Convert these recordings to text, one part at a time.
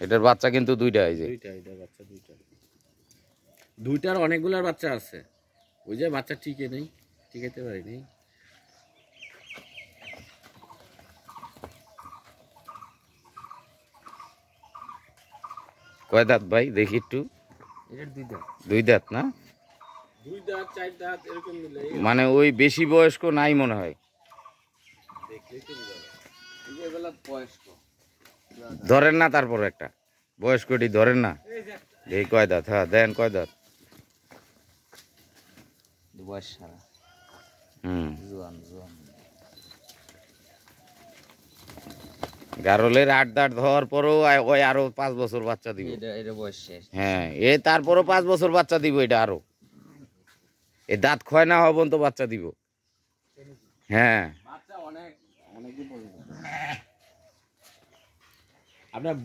এটার বাচ্চা কিন্তু দুইটা, এই যে দুইটা, এটার বাচ্চা দুইটা, দুইটার অনেকগুলার বাচ্চা আছে। ওই যে বাচ্চা টিকে নেই, টিকাইতে পারিনি। কয় দাঁত ভাই দেখি একটু? এটার দুই দাঁত। দুই দাঁত না? দুই দাঁত, চার দাঁত এরকম মিলে। মানে ওই বেশি বয়স্ক নাই মনে হয়। দেখলেই তো বুঝা যায়। এই যে এগুলা বয়স্ক। ধরেন না, তারপর একটা বয়স্কটি ধরেন না। দেখি কয় দাঁত, হ্যাঁ দেন কয় দাঁত। বয়স সারা। জোয়ান জোয়ান। গারলের 8 দাঁত হওয়ার পরও ওই আরো 5 বছর বাচ্চা দিব। এটা বয়স শেষ। হ্যাঁ, এ তারপরও 5 বছর বাচ্চা দিব এটা আরো। এ দাঁত ক্ষয় না হওয়া পর্যন্ত বাচ্চা দিব। হ্যাঁ, বাচ্চা অনেক অনেকদিন পর্যন্ত। আপনার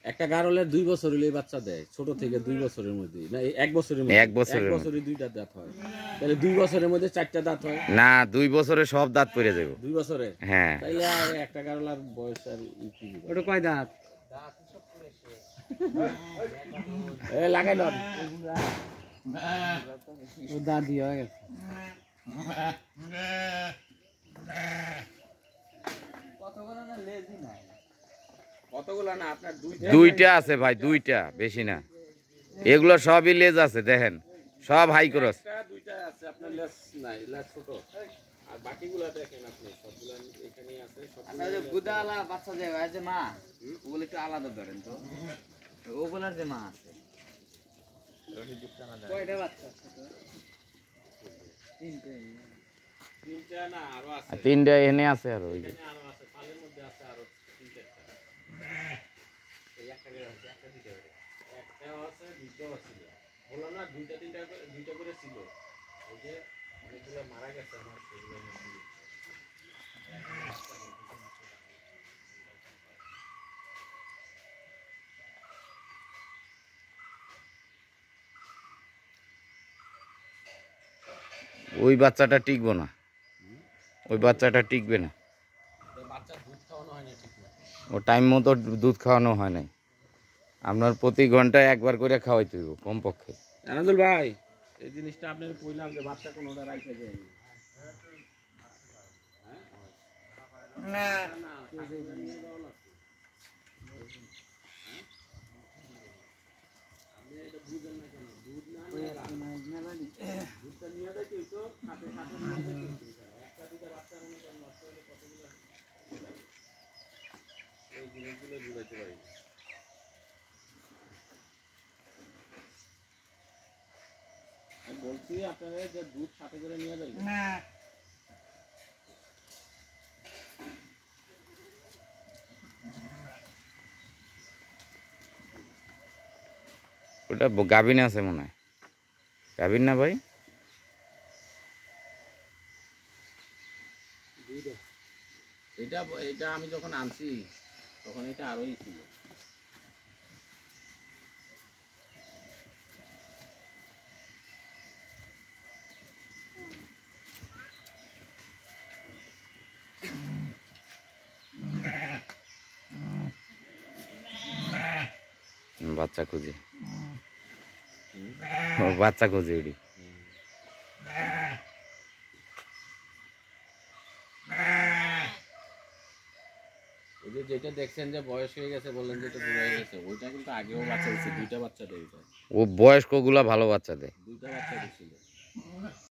একটা গারলের 2 বছর হলেই বাচ্চা দেয়, ছোট থেকে 2 বছরের মধ্যে, না 1 বছরের মধ্যে, 1 বছরের 1 বছরে 2টা দাঁত হয়। তাহলে 2 বছরের মধ্যে 4টা দাঁত হয় না, 2 বছরে সব দাঁত পড়ে যাবে। 2 বছরে? হ্যাঁ, তাইলে আর একটা গারলার বয়স আর কি? ওটা কয় দাঁত? এ লাগাই লন ও দাঁত দিয়ে হয়ে গেছে। কতগুলা না আপনার? দুইটা আছে ভাই, দুইটা, বেশি না। এগুলো সবই লেজ আছে, দেখেন সব হাই ক্রস। দুইটা আছে আপনার, লেজ নাই, লেজ ছোট। আর বাকিগুলা দেখেন আপনি, সবগুলা এখানেই আছে। সবগুলা যে গুদালা বাচ্চা যে হয় যে মা, ওগুলো একটু আলাদা ধরেন তো। ওগুলার যে মা আছে কয়টা বাচ্চা আছে? তিনটা না আরো আছে? তিনটা এনে আছে আর ওই যে আরো আছে, ফালের মধ্যে আছে আরো 3-4টা। এই একটা করে আছে, একটা দুইটা করে, একটাও আছে, দুইটাও ছিল। বললাম না, দুইটা তিনটা করে, দুইটা করে ছিল। ওই যে অনেকগুলো মারা গেছে আমার, সেগুলো নিয়ে। ওই বাচ্চাটা টিকবো না, ওই বাচ্চাটা টিকবে না। বাচ্চা দুধ খাওয়ানো হয় না ঠিক মতো। ও টাইম মতো দুধ খাওয়ানো হয় নাই। আপনার প্রতি ঘন্টায় একবার করে খাওয়াইতে হইব কমপক্ষে। আনন্দুল ভাই, এই জিনিসটা আপনার কইলাম যে বাচ্চা কোনোটা রাইখে দেয় না। দুধটা নিয়ে দেয় কেউ তো সাথে সাথে নিয়ে দেয়, একটা দুটা বাচ্চা মনে করেন নষ্ট হলে কতগুলো, এই জিনিসগুলো বুঝাইতে পারি না। আমি বলছি আপনারা যে দুধ সাথে করে নিয়ে যাবেন না। ওটা গাভিন আছে মনে হয়, গাভিন না ভাই? এটা এটা আমি যখন আনছি তখন এটা আরোই ছিল। বাচ্চা খুঁজে, ও বাচ্চা খুঁজে ওটি। ওই যে যেটা দেখছেন যে বয়স হয়ে গেছে, বললেন যে এটা বুড়ো হয়ে গেছে, ওইটা কিন্তু আগেও বাচ্চা দিচ্ছে, দুইটা বাচ্চা দেয়। ও বয়স্কগুলা ভালো বাচ্চা দেয়। দুইটা বাচ্চা দিচ্ছিল।